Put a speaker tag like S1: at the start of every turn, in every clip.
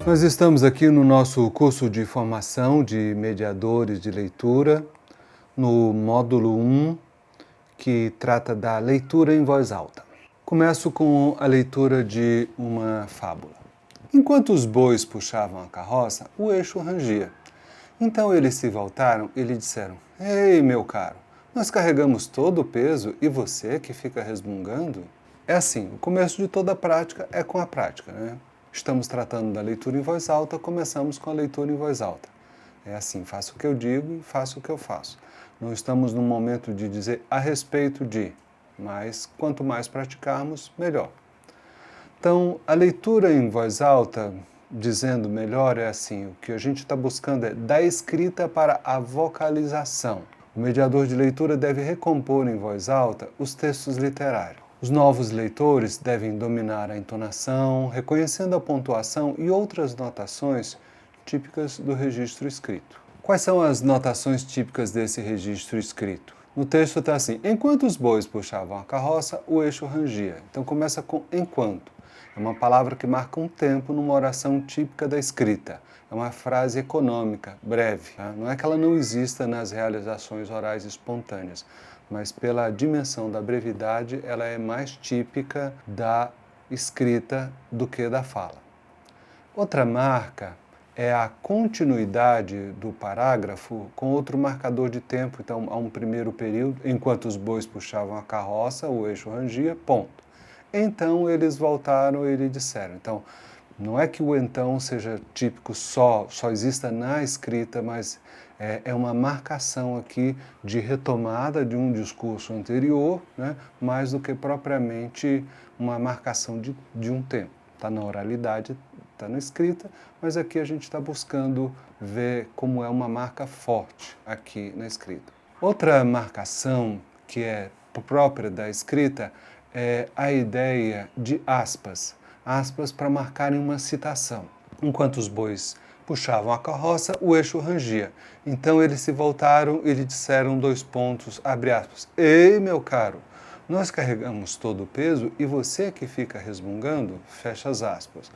S1: Nós estamos aqui no nosso curso de formação de mediadores de leitura, no módulo 1, que trata da leitura em voz alta. Começo com a leitura de uma fábula. Enquanto os bois puxavam a carroça, o eixo rangia. Então eles se voltaram e lhe disseram: Ei, meu caro, nós carregamos todo o peso e você que fica resmungando? É assim, o começo de toda prática é com a prática, né? Estamos tratando da leitura em voz alta, começamos com a leitura em voz alta. É assim, faço o que eu digo e faço o que eu faço. Não estamos num momento de dizer a respeito de, mas quanto mais praticarmos, melhor. Então, a leitura em voz alta, dizendo melhor, é assim, o que a gente está buscando é da escrita para a vocalização. O mediador de leitura deve recompor em voz alta os textos literários. Os novos leitores devem dominar a entonação, reconhecendo a pontuação e outras notações típicas do registro escrito. Quais são as notações típicas desse registro escrito? No texto está assim: enquanto os bois puxavam a carroça, o eixo rangia. Então começa com enquanto. É uma palavra que marca um tempo numa oração típica da escrita. É uma frase econômica, breve. Tá? Não é que ela não exista nas realizações orais espontâneas, mas pela dimensão da brevidade, ela é mais típica da escrita do que da fala. Outra marca é a continuidade do parágrafo com outro marcador de tempo. Então, há um primeiro período, enquanto os bois puxavam a carroça, o eixo rangia, ponto. Então, eles voltaram e lhe disseram. Então, não é que o então seja típico só exista na escrita, mas é uma marcação aqui de retomada de um discurso anterior, né, mais do que propriamente uma marcação de um tempo. Está na oralidade, está na escrita, mas aqui a gente está buscando ver como é uma marca forte aqui na escrita. Outra marcação que é própria da escrita é a ideia de aspas. Aspas para marcarem uma citação. Enquanto os bois puxavam a carroça, o eixo rangia. Então eles se voltaram e lhe disseram dois pontos, abre aspas: Ei, meu caro, nós carregamos todo o peso e você que fica resmungando, fecha as aspas.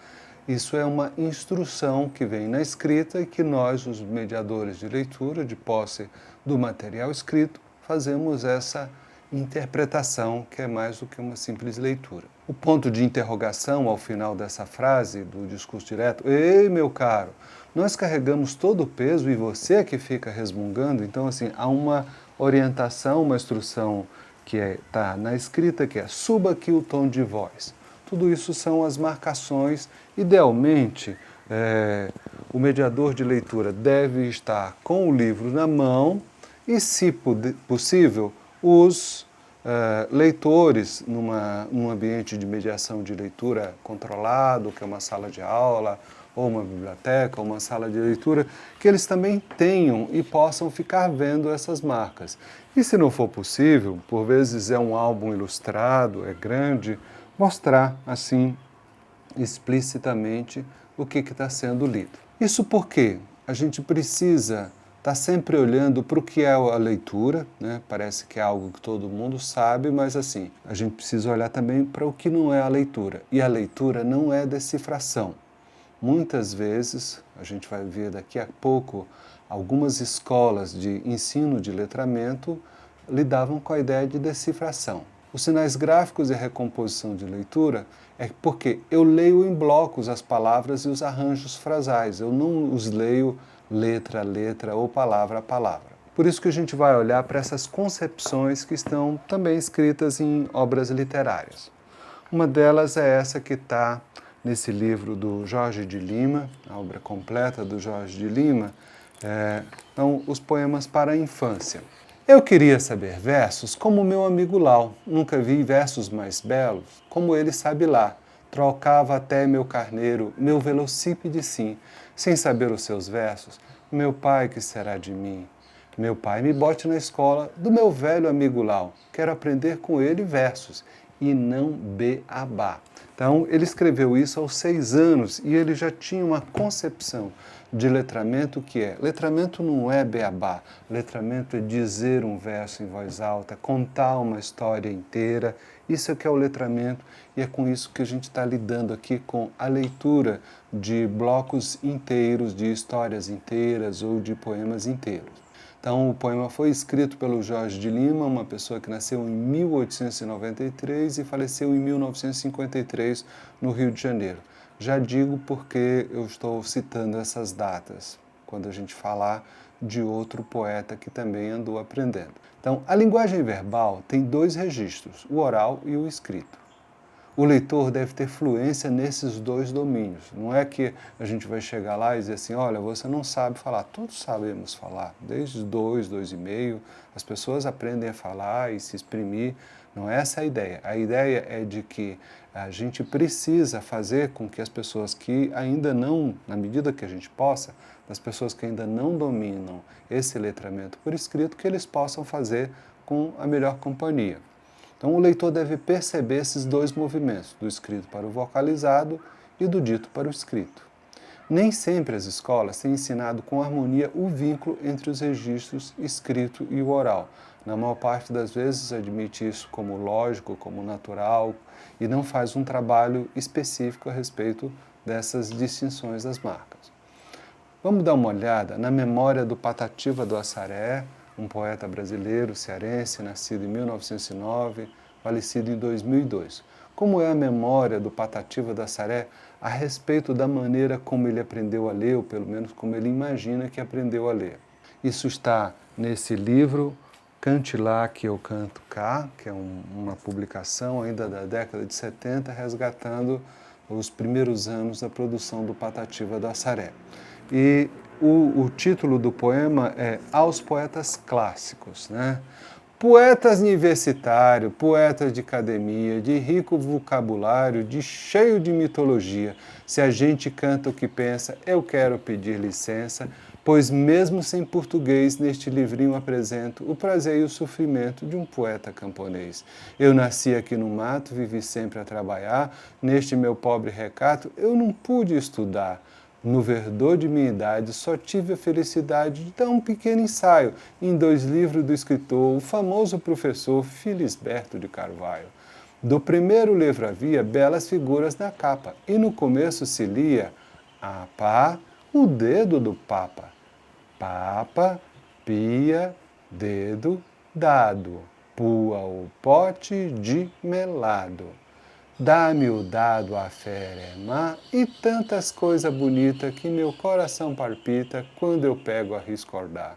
S1: Isso é uma instrução que vem na escrita e que nós, os mediadores de leitura, de posse do material escrito, fazemos essa interpretação, que é mais do que uma simples leitura. O ponto de interrogação ao final dessa frase do discurso direto: Ei, meu caro, nós carregamos todo o peso e você que fica resmungando. Então, assim, há uma orientação, uma instrução que está na escrita, que é suba aqui o tom de voz. Tudo isso são as marcações. Idealmente, o mediador de leitura deve estar com o livro na mão e, se possível, os leitores num ambiente de mediação de leitura controlado, que é uma sala de aula, ou uma biblioteca, ou uma sala de leitura, que eles também tenham e possam ficar vendo essas marcas. E se não for possível, por vezes é um álbum ilustrado, é grande, mostrar assim explicitamente o que está sendo lido. Isso porque a gente precisa estar sempre olhando para o que é a leitura, né? Parece que é algo que todo mundo sabe, mas assim, a gente precisa olhar também para o que não é a leitura. E a leitura não é decifração. Muitas vezes, a gente vai ver daqui a pouco, algumas escolas de ensino de letramento lidavam com a ideia de decifração. Os sinais gráficos e a recomposição de leitura é porque eu leio em blocos as palavras e os arranjos frasais. Eu não os leio letra a letra ou palavra a palavra. Por isso que a gente vai olhar para essas concepções que estão também escritas em obras literárias. Uma delas é essa que está nesse livro do Jorge de Lima, a obra completa do Jorge de Lima, são os poemas para a infância. Eu queria saber versos como meu amigo Lau, nunca vi versos mais belos, como ele sabe lá. Trocava até meu carneiro, meu velocípede sim, sem saber os seus versos. Meu pai, que será de mim? Meu pai me bote na escola do meu velho amigo Lau. Quero aprender com ele versos e não beabá. Então, ele escreveu isso aos 6 anos e ele já tinha uma concepção de letramento que é: letramento não é beabá, letramento é dizer um verso em voz alta, contar uma história inteira. Isso é que é o letramento e é com isso que a gente está lidando aqui com a leitura de blocos inteiros, de histórias inteiras ou de poemas inteiros. Então, o poema foi escrito pelo Jorge de Lima, uma pessoa que nasceu em 1893 e faleceu em 1953 no Rio de Janeiro. Já digo porque eu estou citando essas datas, quando a gente falar de outro poeta que também andou aprendendo. Então, a linguagem verbal tem 2 registros, o oral e o escrito. O leitor deve ter fluência nesses 2 domínios. Não é que a gente vai chegar lá e dizer assim: olha, você não sabe falar. Todos sabemos falar, desde 2, 2,5, as pessoas aprendem a falar e se exprimir. Não é essa a ideia. A ideia é de que a gente precisa fazer com que as pessoas que ainda não, na medida que a gente possa, das pessoas que ainda não dominam esse letramento por escrito, que eles possam fazer com a melhor companhia. Então, o leitor deve perceber esses 2 movimentos, do escrito para o vocalizado e do dito para o escrito. Nem sempre as escolas têm ensinado com harmonia o vínculo entre os registros escrito e o oral. Na maior parte das vezes admite isso como lógico, como natural, e não faz um trabalho específico a respeito dessas distinções das marcas. Vamos dar uma olhada na memória do Patativa do Assaré, um poeta brasileiro, cearense, nascido em 1909, falecido em 2002. Como é a memória do Patativa do Assaré a respeito da maneira como ele aprendeu a ler, ou pelo menos como ele imagina que aprendeu a ler? Isso está nesse livro, Cante Lá que eu canto cá, que é uma publicação ainda da década de 70, resgatando os primeiros anos da produção do Patativa do Assaré. E o título do poema é Aos Poetas Clássicos, né? Poetas universitários, poetas de academia, de rico vocabulário, de cheio de mitologia. Se a gente canta o que pensa, eu quero pedir licença, pois mesmo sem português, neste livrinho apresento o prazer e o sofrimento de um poeta camponês. Eu nasci aqui no mato, vivi sempre a trabalhar, neste meu pobre recato eu não pude estudar. No verdor de minha idade, só tive a felicidade de dar um pequeno ensaio em 2 livros do escritor, o famoso professor Felisberto de Carvalho. Do primeiro livro havia belas figuras na capa, e no começo se lia: a pá, o dedo do Papa. Papa, pia, dedo, dado, pua o pote de melado. Dá-me o dado a ferema e tantas coisas bonitas que meu coração palpita quando eu pego a riscordar.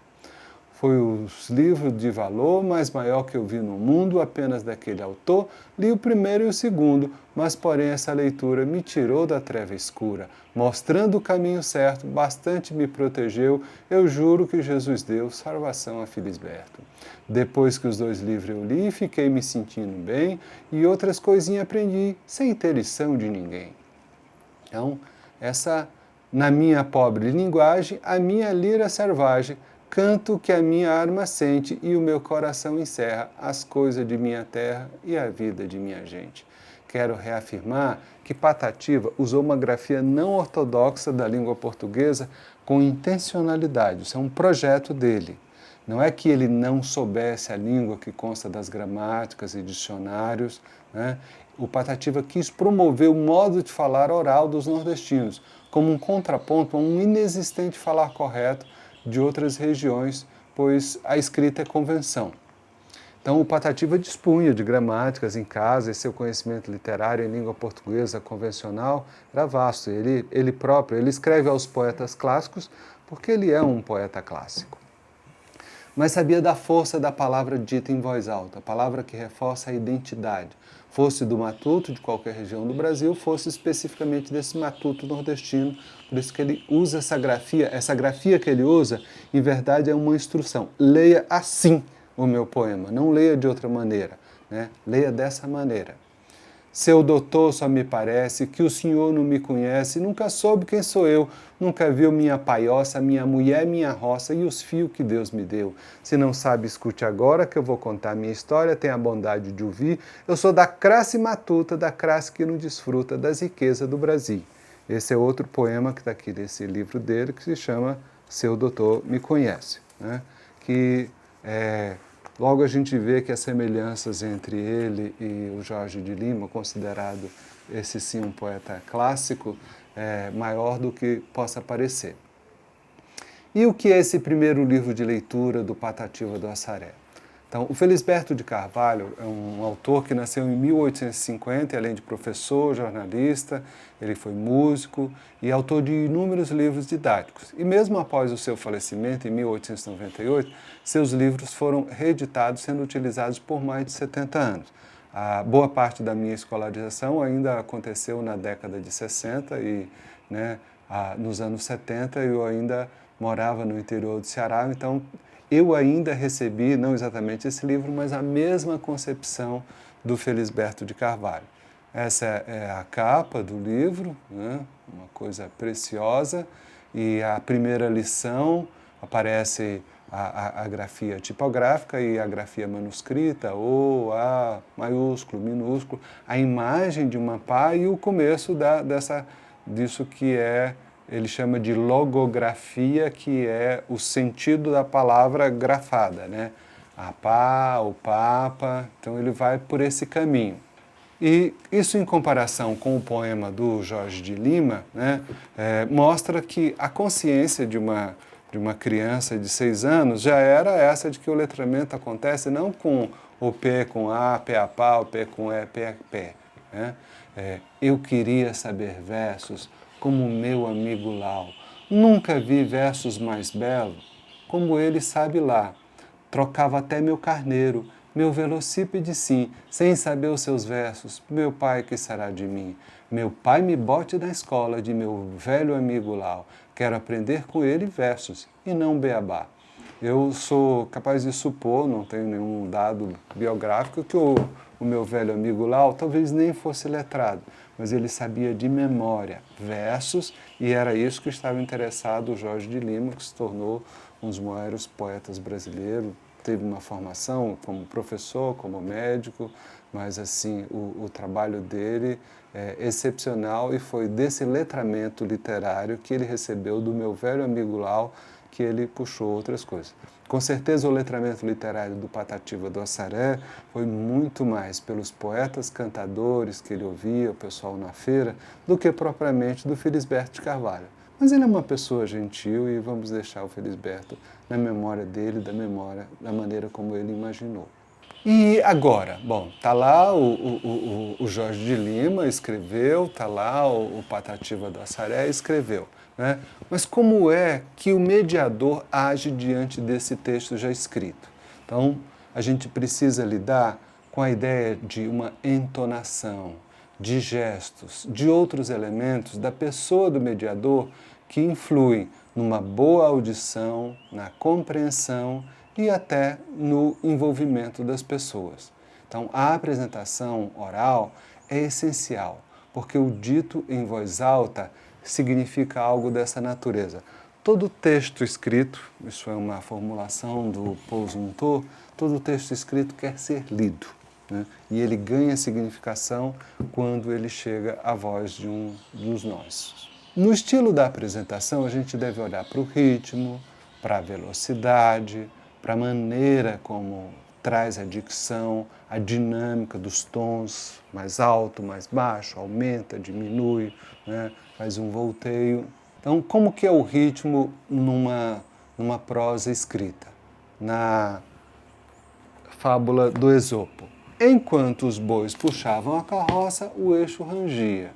S1: Foi os livros de valor mais maior que eu vi no mundo, apenas daquele autor, li o primeiro e o segundo, mas porém essa leitura me tirou da treva escura, mostrando o caminho certo, bastante me protegeu, eu juro que Jesus deu salvação a Felisberto. Depois que os 2 livros eu li, fiquei me sentindo bem e outras coisinhas aprendi, sem ter lição de ninguém. Então, essa, na minha pobre linguagem, a minha lira selvagem, canto que a minha arma sente e o meu coração encerra as coisas de minha terra e a vida de minha gente. Quero reafirmar que Patativa usou uma grafia não ortodoxa da língua portuguesa com intencionalidade. Isso é um projeto dele. Não é que ele não soubesse a língua que consta das gramáticas e dicionários, né? O Patativa quis promover o modo de falar oral dos nordestinos, como um contraponto a um inexistente falar correto de outras regiões, pois a escrita é convenção. Então, o Patativa dispunha de gramáticas em casa e seu conhecimento literário em língua portuguesa convencional era vasto. Ele próprio, ele escreve aos poetas clássicos porque ele é um poeta clássico. Mas sabia da força da palavra dita em voz alta, a palavra que reforça a identidade, fosse do matuto de qualquer região do Brasil, fosse especificamente desse matuto nordestino, por isso que ele usa essa grafia que ele usa, em verdade é uma instrução, leia assim o meu poema, não leia de outra maneira, né? Leia dessa maneira. Seu doutor só me parece que o senhor não me conhece, nunca soube quem sou eu, nunca viu minha paioça, minha mulher, minha roça e os fios que Deus me deu. Se não sabe, escute agora que eu vou contar minha história, tenha a bondade de ouvir. Eu sou da classe matuta, da classe que não desfruta das riquezas do Brasil. Esse é outro poema que está aqui nesse livro dele, que se chama Seu Doutor Me Conhece, né? Que logo a gente vê que as semelhanças entre ele e o Jorge de Lima, considerado esse sim um poeta clássico, é maior do que possa parecer. E o que é esse primeiro livro de leitura do Patativa do Assaré? Então, o Felisberto de Carvalho é um autor que nasceu em 1850, e além de professor, jornalista, ele foi músico e autor de inúmeros livros didáticos. E mesmo após o seu falecimento, em 1898, seus livros foram reeditados, sendo utilizados por mais de 70 anos. A boa parte da minha escolarização ainda aconteceu na década de 60 e nos anos 70 eu ainda morava no interior do Ceará, então eu ainda recebi, não exatamente esse livro, mas a mesma concepção do Felisberto de Carvalho. Essa é a capa do livro, né? Uma coisa preciosa, e a primeira lição aparece a grafia tipográfica e a grafia manuscrita, O, A, maiúsculo, minúsculo, a imagem de uma pá e o começo disso que ele chama de logografia, que é o sentido da palavra grafada, né? A pá, o papa, então ele vai por esse caminho. E isso em comparação com o poema do Jorge de Lima, né, mostra que a consciência de uma criança de 6 anos já era essa de que o letramento acontece não com o P com A, P a pá, o P com E, P a pé. Né? Eu queria saber versos como meu amigo Lau. Nunca vi versos mais belos, como ele sabe lá. Trocava até meu carneiro, meu velocípede sim, sem saber os seus versos. Meu pai, que será de mim? Meu pai me bote na escola de meu velho amigo Lau. Quero aprender com ele versos e não beabá. Eu sou capaz de supor, não tenho nenhum dado biográfico, que o meu velho amigo Lau talvez nem fosse letrado, mas ele sabia de memória versos e era isso que estava interessado o Jorge de Lima, que se tornou um dos maiores poetas brasileiros. Teve uma formação como professor, como médico, mas assim, o trabalho dele é excepcional e foi desse letramento literário que ele recebeu do meu velho amigo Lau que ele puxou outras coisas. Com certeza o letramento literário do Patativa do Assaré foi muito mais pelos poetas cantadores que ele ouvia, o pessoal na feira, do que propriamente do Felisberto de Carvalho. Mas ele é uma pessoa gentil e vamos deixar o Felisberto na memória dele, da maneira como ele imaginou. E agora? Bom, está lá o Jorge de Lima escreveu, está lá o Patativa do Assaré escreveu. Né? Mas como é que o mediador age diante desse texto já escrito? Então, a gente precisa lidar com a ideia de uma entonação, de gestos, de outros elementos da pessoa do mediador que influem numa boa audição, na compreensão e até no envolvimento das pessoas. Então, a apresentação oral é essencial, porque o dito em voz alta significa algo dessa natureza. Todo texto escrito, isso é uma formulação do Paul Zumthor, todo texto escrito quer ser lido, né? E ele ganha significação quando ele chega à voz de um dos nossos. No estilo da apresentação, a gente deve olhar para o ritmo, para a velocidade, para a maneira como traz a dicção, a dinâmica dos tons, mais alto, mais baixo, aumenta, diminui, né? Faz um volteio. Então, como que é o ritmo numa prosa escrita? Na fábula do Esopo. Enquanto os bois puxavam a carroça, o eixo rangia.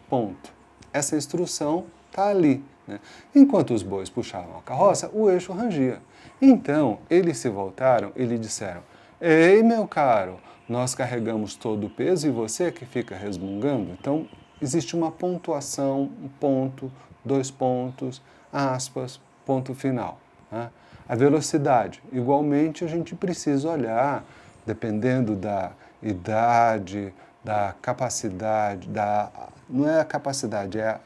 S1: Ponto. Essa instrução está ali. Né? Enquanto os bois puxavam a carroça, o eixo rangia. Então, eles se voltaram e lhe disseram: Ei, meu caro, nós carregamos todo o peso e você que fica resmungando? Então, existe uma pontuação, um ponto, 2 pontos, aspas, ponto final. Né? A velocidade, igualmente, a gente precisa olhar, dependendo da idade, da capacidade, não é a capacidade, é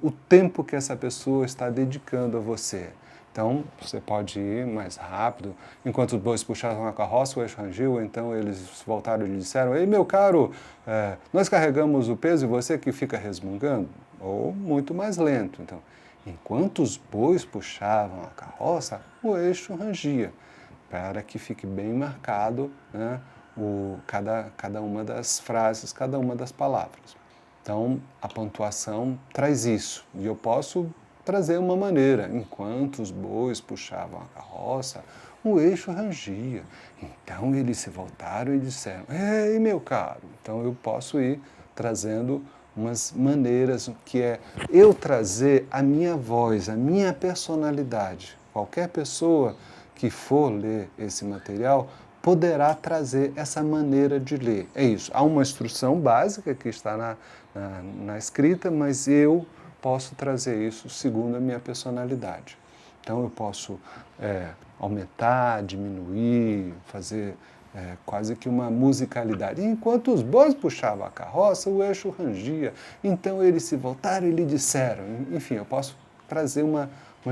S1: o tempo que essa pessoa está dedicando a você. Então, você pode ir mais rápido. Enquanto os bois puxavam a carroça, o eixo rangiu, então eles voltaram e lhe disseram: ei, meu caro, nós carregamos o peso e você que fica resmungando? Ou muito mais lento. Então, enquanto os bois puxavam a carroça, o eixo rangia, para que fique bem marcado, né, cada uma das frases, cada uma das palavras. Então, a pontuação traz isso. E eu posso trazer uma maneira. Enquanto os bois puxavam a carroça, o eixo rangia. Então, eles se voltaram e disseram: ei, meu caro. Então, eu posso ir trazendo umas maneiras que é eu trazer a minha voz, a minha personalidade. Qualquer pessoa que for ler esse material poderá trazer essa maneira de ler. É isso. Há uma instrução básica que está na escrita, mas eu posso trazer isso segundo a minha personalidade. Então eu posso aumentar, diminuir, fazer quase que uma musicalidade. E enquanto os bois puxavam a carroça, o eixo rangia. Então eles se voltaram e lhe disseram. Enfim, eu posso trazer uma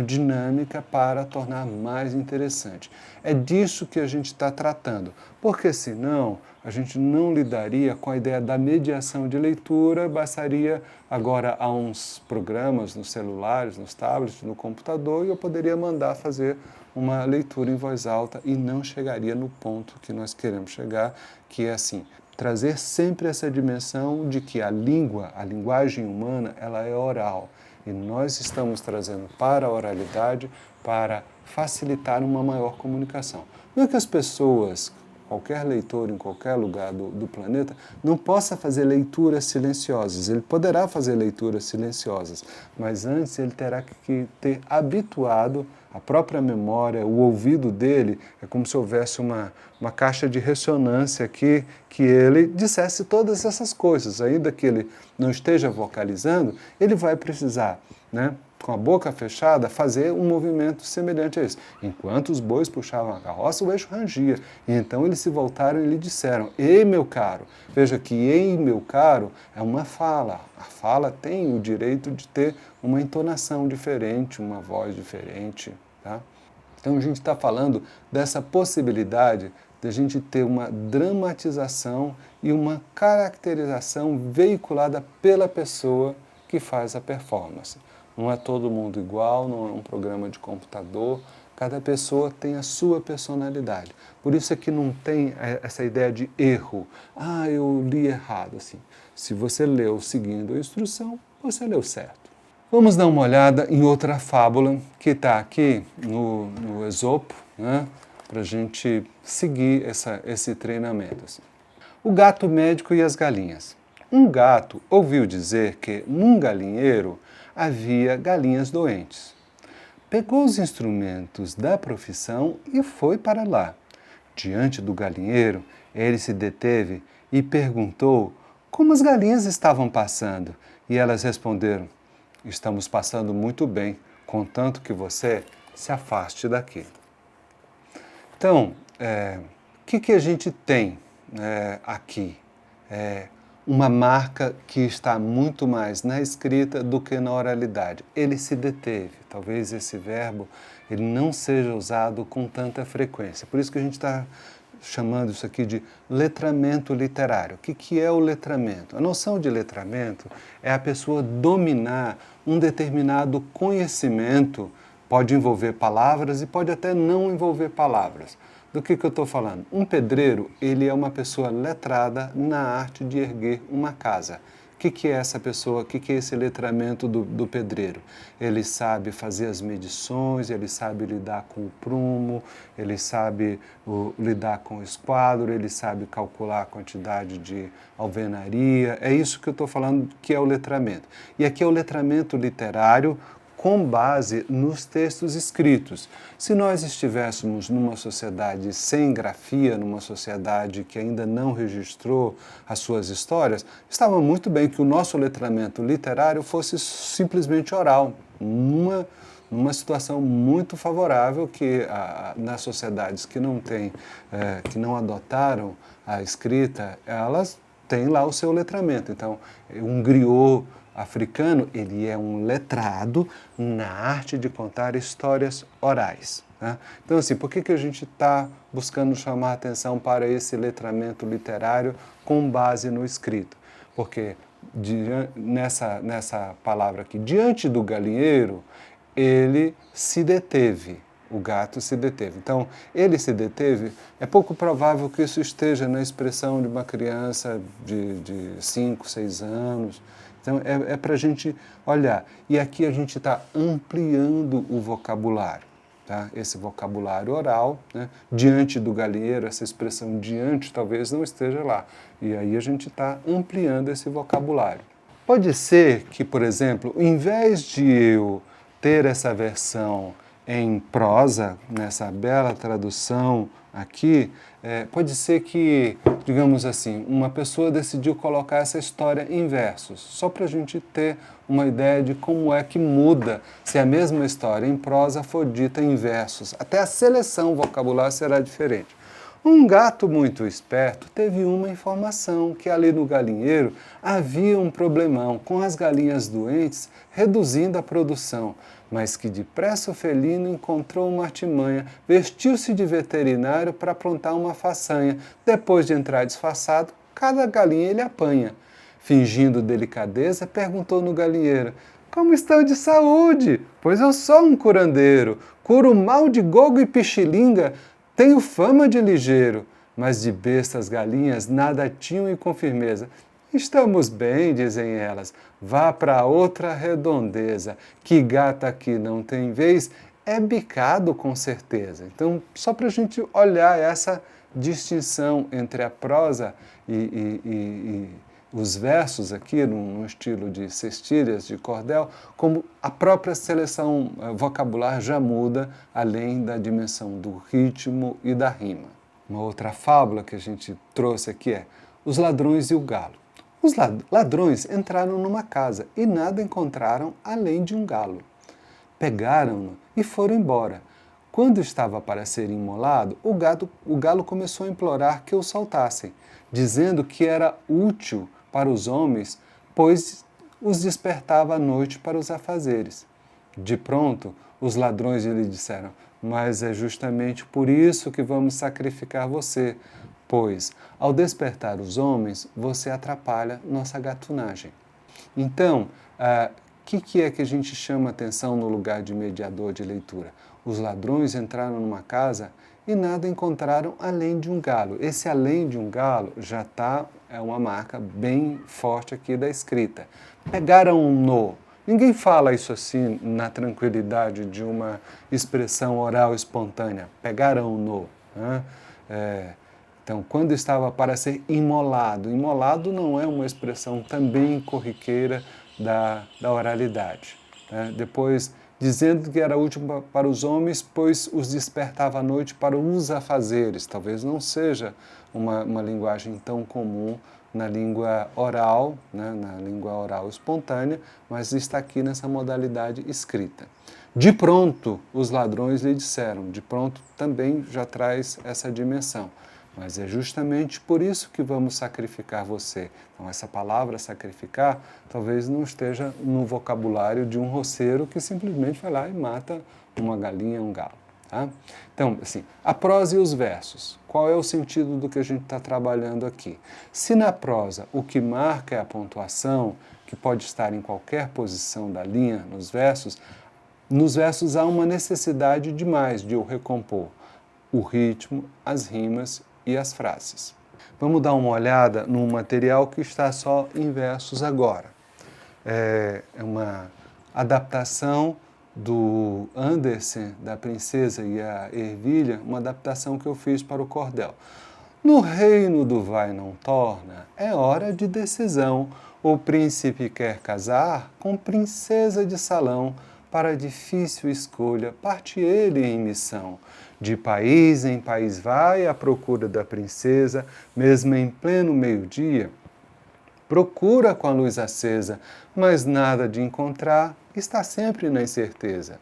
S1: dinâmica para tornar mais interessante. É disso que a gente está tratando, porque senão a gente não lidaria com a ideia da mediação de leitura, bastaria agora há uns programas nos celulares, nos tablets, no computador, e eu poderia mandar fazer uma leitura em voz alta e não chegaria no ponto que nós queremos chegar, que é assim, trazer sempre essa dimensão de que a língua, a linguagem humana, ela é oral. E nós estamos trazendo para a oralidade para facilitar uma maior comunicação. Não é que as pessoas, qualquer leitor em qualquer lugar do planeta, não possa fazer leituras silenciosas. Ele poderá fazer leituras silenciosas, mas antes ele terá que ter habituado a própria memória, o ouvido dele, é como se houvesse uma caixa de ressonância aqui, que ele dissesse todas essas coisas. Ainda que ele não esteja vocalizando, ele vai precisar, né, com a boca fechada, fazer um movimento semelhante a esse. Enquanto os bois puxavam a carroça, o eixo rangia. E então eles se voltaram e lhe disseram: ei, meu caro. Veja que ei, meu caro, é uma fala. A fala tem o direito de ter uma entonação diferente, uma voz diferente. Tá? Então a gente está falando dessa possibilidade de a gente ter uma dramatização e uma caracterização veiculada pela pessoa que faz a performance. Não é todo mundo igual, não é um programa de computador, cada pessoa tem a sua personalidade. Por isso é que não tem essa ideia de erro. Ah, eu li errado. Assim. Se você leu seguindo a instrução, você leu certo. Vamos dar uma olhada em outra fábula que está aqui no Esopo, né, para a gente seguir esse treinamento. Assim. O gato médico e as galinhas. Um gato ouviu dizer que num galinheiro havia galinhas doentes. Pegou os instrumentos da profissão e foi para lá. Diante do galinheiro, ele se deteve e perguntou como as galinhas estavam passando. E elas responderam: estamos passando muito bem, contanto que você se afaste daqui. Então, o que a gente tem aqui? Uma marca que está muito mais na escrita do que na oralidade. Ele se deteve. Talvez esse verbo ele não seja usado com tanta frequência. Por isso que a gente está chamando isso aqui de letramento literário. O que é o letramento? A noção de letramento é a pessoa dominar um determinado conhecimento, pode envolver palavras e pode até não envolver palavras. Do que eu estou falando? Um pedreiro, ele é uma pessoa letrada na arte de erguer uma casa. O que é essa pessoa, o que é esse letramento do pedreiro? Ele sabe fazer as medições, ele sabe lidar com o prumo, ele sabe lidar com o esquadro, ele sabe calcular a quantidade de alvenaria. É isso que eu estou falando que é o letramento. E aqui é o letramento literário com base nos textos escritos. Se nós estivéssemos numa sociedade sem grafia, numa sociedade que ainda não registrou as suas histórias, estava muito bem que o nosso letramento literário fosse simplesmente oral, numa situação muito favorável que nas sociedades que não adotaram a escrita, elas tem lá o seu letramento. Então, um griot africano, ele é um letrado na arte de contar histórias orais. Né? Então, assim, por que a gente está buscando chamar a atenção para esse letramento literário com base no escrito? Porque nessa palavra aqui, diante do galinheiro, ele se deteve. O gato se deteve. Então, ele se deteve, é pouco provável que isso esteja na expressão de uma criança de 5, 6 anos. Então, é para a gente olhar. E aqui a gente está ampliando o vocabulário. Tá? Esse vocabulário oral, né? Diante do galinheiro, essa expressão diante talvez não esteja lá. E aí a gente está ampliando esse vocabulário. Pode ser que, por exemplo, em vez de eu ter essa versão em prosa, nessa bela tradução aqui, pode ser que, digamos assim, uma pessoa decidiu colocar essa história em versos, só para a gente ter uma ideia de como é que muda se a mesma história em prosa for dita em versos. Até a seleção vocabular será diferente. Um gato muito esperto teve uma informação que ali no galinheiro havia um problemão com as galinhas doentes reduzindo a produção, mas que depressa o felino encontrou uma artimanha, vestiu-se de veterinário para aprontar uma façanha. Depois de entrar disfarçado, cada galinha ele apanha. Fingindo delicadeza, perguntou no galinheiro: "Como estão de saúde? Pois eu sou um curandeiro, curo mal de gogo e pichilinga, tenho fama de ligeiro." Mas de bestas galinhas nada tinham e com firmeza: "Estamos bem", dizem elas, "vá para outra redondeza, que gata aqui não tem vez, é bicado com certeza." Então, só para a gente olhar essa distinção entre a prosa e os versos aqui, num estilo de cestilhas, de cordel, como a própria seleção vocabular já muda, além da dimensão do ritmo e da rima. Uma outra fábula que a gente trouxe aqui é Os Ladrões e o Galo. Os ladrões entraram numa casa e nada encontraram além de um galo. Pegaram-no e foram embora. Quando estava para ser imolado, o galo começou a implorar que o soltassem, dizendo que era útil para os homens, pois os despertava à noite para os afazeres. De pronto, os ladrões lhe disseram: "Mas é justamente por isso que vamos sacrificar você, pois, ao despertar os homens, você atrapalha nossa gatunagem." Então, que é que a gente chama atenção no lugar de mediador de leitura? Os ladrões entraram numa casa e nada encontraram além de um galo. Esse além de um galo já é uma marca bem forte aqui da escrita. Pegaram-no. Ninguém fala isso assim na tranquilidade de uma expressão oral espontânea. Pegaram-no. Né? Então, quando estava para ser imolado. Imolado não é uma expressão também corriqueira da oralidade. Né? Depois, dizendo que era útil para os homens, pois os despertava à noite para os afazeres. Talvez não seja uma linguagem tão comum na língua oral, né? Na língua oral espontânea, mas está aqui nessa modalidade escrita. De pronto, os ladrões lhe disseram. De pronto também já traz essa dimensão. Mas é justamente por isso que vamos sacrificar você. Então, essa palavra sacrificar talvez não esteja no vocabulário de um roceiro que simplesmente vai lá e mata uma galinha, um galo. Tá? Então, assim, a prosa e os versos. Qual é o sentido do que a gente está trabalhando aqui? Se na prosa o que marca é a pontuação, que pode estar em qualquer posição da linha nos versos há uma necessidade demais de eu recompor o ritmo, as rimas e as frases. Vamos dar uma olhada num material que está só em versos agora. É uma adaptação do Andersen, da Princesa e a Ervilha, uma adaptação que eu fiz para o cordel. No reino do vai não torna, é hora de decisão. O príncipe quer casar com princesa de salão. Para difícil escolha, parte ele em missão. De país em país vai à procura da princesa, mesmo em pleno meio-dia. Procura com a luz acesa, mas nada de encontrar, está sempre na incerteza.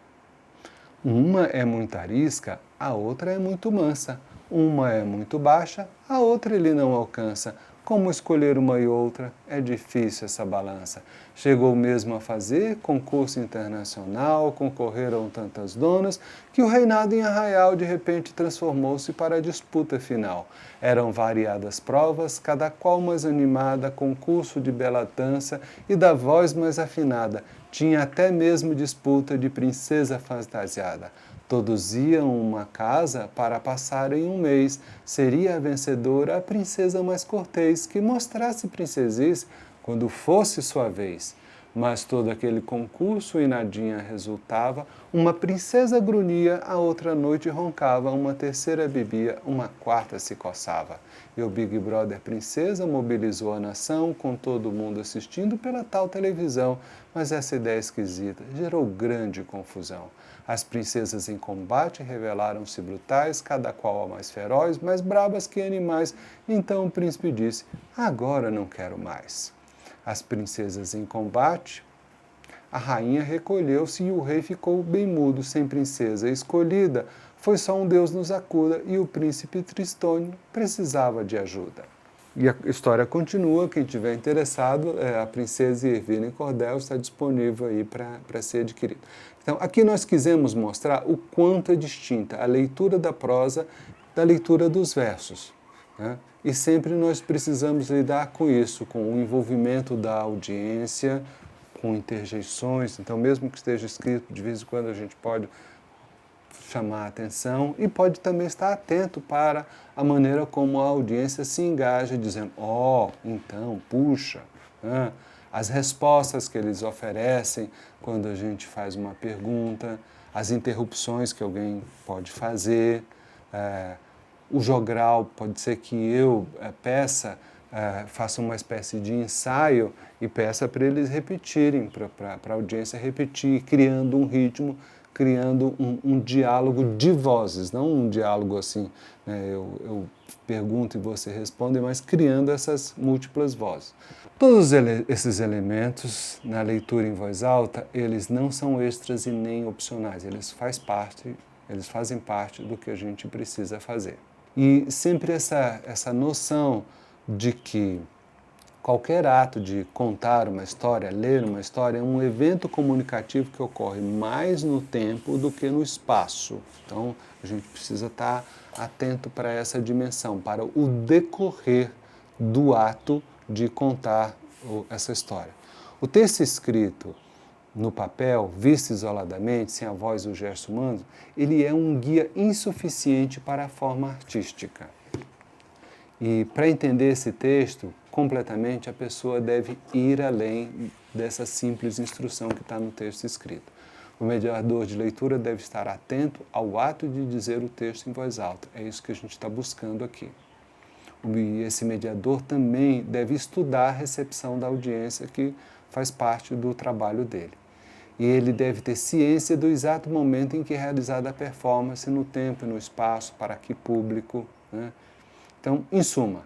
S1: Uma é muito arisca, a outra é muito mansa. Uma é muito baixa, a outra ele não alcança. Como escolher uma e outra? É difícil essa balança. Chegou mesmo a fazer concurso internacional, concorreram tantas donas, que o reinado em Arraial de repente transformou-se para a disputa final. Eram variadas provas, cada qual mais animada, concurso de bela dança e da voz mais afinada. Tinha até mesmo disputa de princesa fantasiada. Todos iam uma casa para passarem um mês. Seria a vencedora a princesa mais cortês, que mostrasse princesice quando fosse sua vez. Mas todo aquele concurso e nadinha resultava. Uma princesa grunhia, a outra noite roncava, uma terceira bebia, uma quarta se coçava. E o Big Brother Princesa mobilizou a nação, com todo mundo assistindo pela tal televisão. Mas essa ideia esquisita gerou grande confusão. As princesas em combate revelaram-se brutais, cada qual a mais feroz, mais brabas que animais. Então o príncipe disse: agora não quero mais. As princesas em combate, a rainha recolheu-se e o rei ficou bem mudo, sem princesa escolhida. Foi só um Deus nos acuda e o príncipe tristonho precisava de ajuda. E a história continua, quem tiver interessado, a Princesa Ervina Cordel está disponível aí para ser adquirido. Então, aqui nós quisemos mostrar o quanto é distinta a leitura da prosa da leitura dos versos, né? E sempre nós precisamos lidar com isso, com o envolvimento da audiência, com interjeições. Então, mesmo que esteja escrito, de vez em quando a gente pode chamar a atenção e pode também estar atento para a maneira como a audiência se engaja, dizendo, então, puxa, né? As respostas que eles oferecem quando a gente faz uma pergunta, as interrupções que alguém pode fazer, o jogral, pode ser que eu faça uma espécie de ensaio e peça para eles repetirem, para a audiência repetir, criando um ritmo, criando um diálogo de vozes, não um diálogo assim, né, eu pergunto e você responde, mas criando essas múltiplas vozes. Todos esses elementos na leitura em voz alta, eles não são extras e nem opcionais, eles fazem parte do que a gente precisa fazer. E sempre essa noção de que qualquer ato de contar uma história, ler uma história, é um evento comunicativo que ocorre mais no tempo do que no espaço. Então, a gente precisa estar atento para essa dimensão, para o decorrer do ato de contar essa história. O texto escrito no papel, visto isoladamente, sem a voz e o gesto humano, ele é um guia insuficiente para a forma artística. E para entender esse texto completamente, a pessoa deve ir além dessa simples instrução que está no texto escrito. O mediador de leitura deve estar atento ao ato de dizer o texto em voz alta. É isso que a gente está buscando aqui. E esse mediador também deve estudar a recepção da audiência, que faz parte do trabalho dele. E ele deve ter ciência do exato momento em que é realizada a performance, no tempo e no espaço, para que público, né? Então, em suma,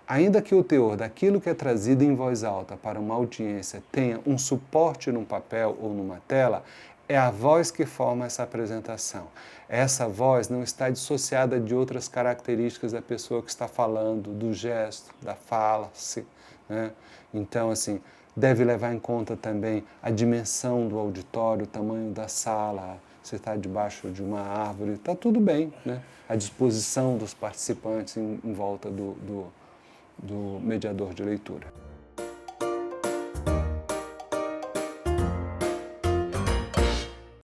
S1: ainda que o teor daquilo que é trazido em voz alta para uma audiência tenha um suporte num papel ou numa tela, é a voz que forma essa apresentação. Essa voz não está dissociada de outras características da pessoa que está falando, do gesto, da fala-se, né? Então, assim, deve levar em conta também a dimensão do auditório, o tamanho da sala, você está debaixo de uma árvore, está tudo bem, né? A disposição dos participantes em volta do mediador de leitura.